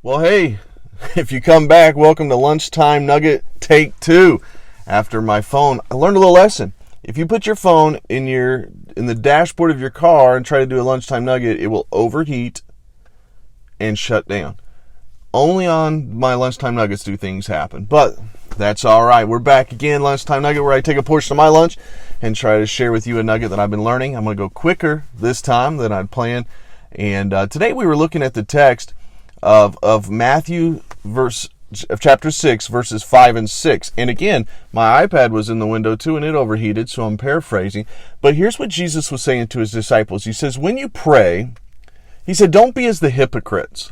Well, hey, if you come back, welcome to Lunchtime Nugget Take 2. After my phone, I learned a little lesson. If you put your phone in the dashboard of your car and try to do a lunchtime nugget, it will overheat and shut down. Only on my lunchtime nuggets do things happen, but that's all right. We're back again, Lunchtime Nugget, where I take a portion of my lunch and try to share with you a nugget that I've been learning. I'm going to go quicker this time than I'd planned. And today we were looking at the text of Matthew of chapter 6, verses 5 and 6. And again, my iPad was in the window too, and it overheated, so I'm paraphrasing. But here's what Jesus was saying to his disciples. He says, when you pray, he said, don't be as the hypocrites.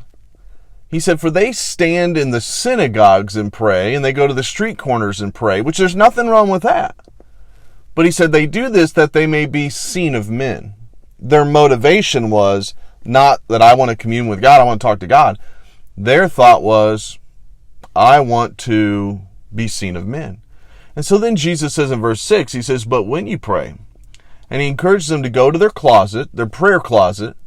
He said, for they stand in the synagogues and pray, and they go to the street corners and pray, which there's nothing wrong with that. But he said they do this that they may be seen of men. Their motivation was not that I want to commune with God, I want to talk to God. Their thought was, I want to be seen of men. And so then Jesus says in verse 6, he says, but when you pray, and he encourages them to go to their closet, their prayer closet,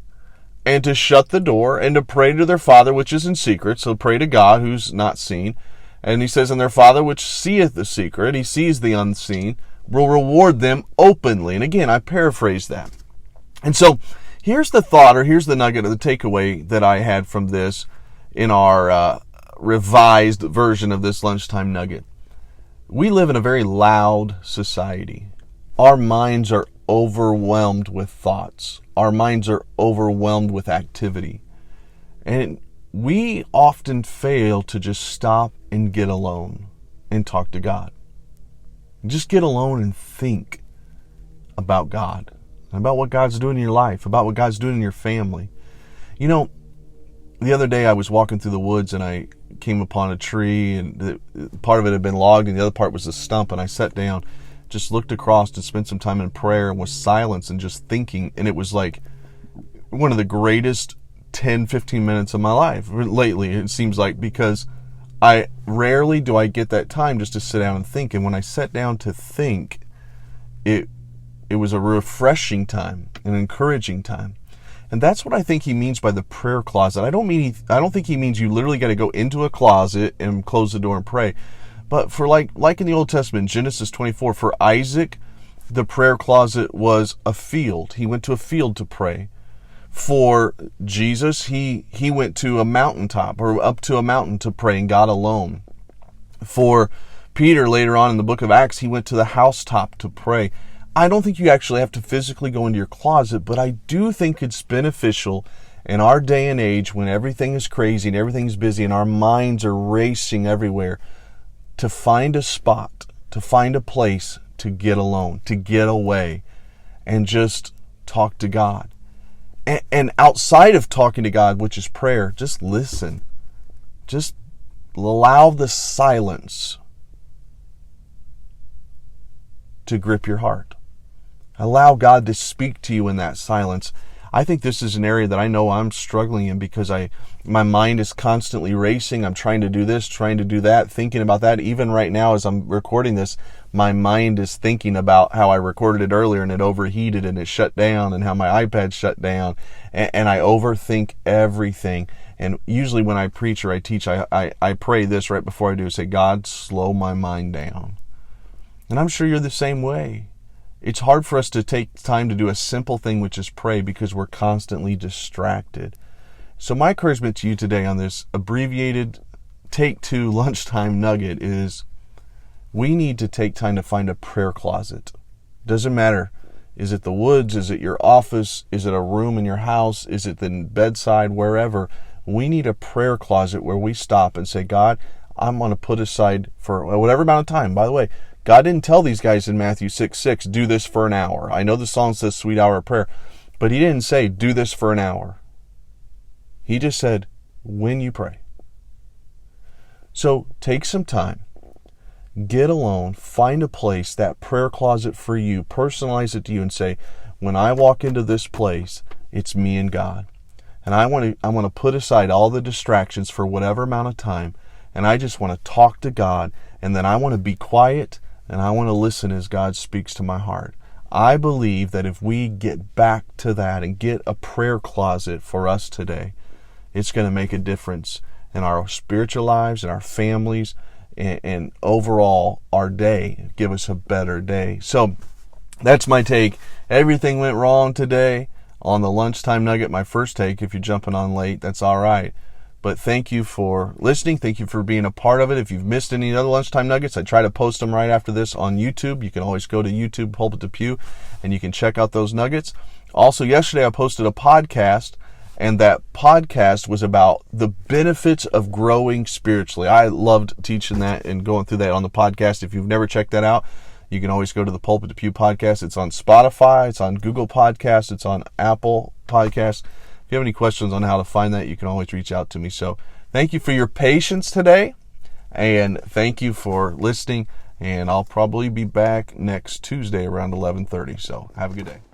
and to shut the door and to pray to their Father which is in secret. So pray to God who's not seen. And he says, and their Father which seeth the secret, he sees the unseen, will reward them openly. And again, I paraphrase that. And so here's the thought, or here's the nugget, or the takeaway that I had from this in our revised version of this lunchtime nugget. We live in a very loud society. Our minds are overwhelmed with thoughts. Our minds are overwhelmed with activity. And we often fail to just stop and get alone and talk to God. Just get alone and think about God, about what God's doing in your life, about what God's doing in your family. You know, the other day I was walking through the woods and I came upon a tree, and part of it had been logged and the other part was a stump, and I sat down, just looked across and spent some time in prayer and was silence and just thinking, and it was like one of the greatest 10-15 minutes of my life lately, it seems like, because I rarely do I get that time just to sit down and think. And when I sat down to think, it was a refreshing time, an encouraging time. And that's what I think he means by the prayer closet. I don't think he means you literally got to go into a closet and close the door and pray. But for like in the Old Testament, Genesis 24, for Isaac, the prayer closet was a field. He went to a field to pray. For Jesus, he went to a mountaintop, or up to a mountain to pray, and God alone. For Peter, later on in the book of Acts, he went to the housetop to pray. I don't think you actually have to physically go into your closet, but I do think it's beneficial in our day and age when everything is crazy and everything's busy and our minds are racing everywhere, to find a spot, to find a place to get alone, to get away, and just talk to God. And outside of talking to God, which is prayer, just listen. Just allow the silence to grip your heart. Allow God to speak to you in that silence. I think this is an area that I know I'm struggling in because my mind is constantly racing. I'm trying to do this, trying to do that, thinking about that. Even right now as I'm recording this, my mind is thinking about how I recorded it earlier and it overheated and it shut down, and how my iPad shut down, and I overthink everything. And usually when I preach or I teach, I pray this right before I do, say, God, slow my mind down. And I'm sure you're the same way. It's hard for us to take time to do a simple thing, which is pray, because we're constantly distracted. So my encouragement to you today on this abbreviated Take 2 lunchtime nugget is, we need to take time to find a prayer closet. Doesn't matter. Is it the woods? Is it your office? Is it a room in your house? Is it the bedside? Wherever. We need a prayer closet where we stop and say, God, I'm going to put aside for whatever amount of time. By the way, God didn't tell these guys in Matthew 6:6, do this for an hour. I know the song says sweet hour of prayer, but he didn't say do this for an hour. He just said, when you pray. So take some time, get alone, find a place, that prayer closet for you, personalize it to you and say, when I walk into this place, it's me and God. And I want to put aside all the distractions for whatever amount of time, and I just want to talk to God, and then I want to be quiet, and I want to listen as God speaks to my heart. I believe that if we get back to that and get a prayer closet for us today, it's going to make a difference. in our spiritual lives, in our families, and overall our day. Give us a better day. So that's my take. Everything went wrong today on the Lunchtime Nugget. My first take. If you're jumping on late, that's all right. But thank you for listening. Thank you for being a part of it. If you've missed any other Lunchtime Nuggets, I try to post them right after this on YouTube. You can always go to YouTube, Pulpit to Pew, and you can check out those nuggets. Also, yesterday I posted a podcast, and that podcast was about the benefits of growing spiritually. I loved teaching that and going through that on the podcast. If you've never checked that out, you can always go to the Pulpit to Pew podcast. It's on Spotify, it's on Google Podcasts, it's on Apple Podcasts. If you have any questions on how to find that, you can always reach out to me. So thank you for your patience today, and thank you for listening, and I'll probably be back next Tuesday around 11:30. So have a good day.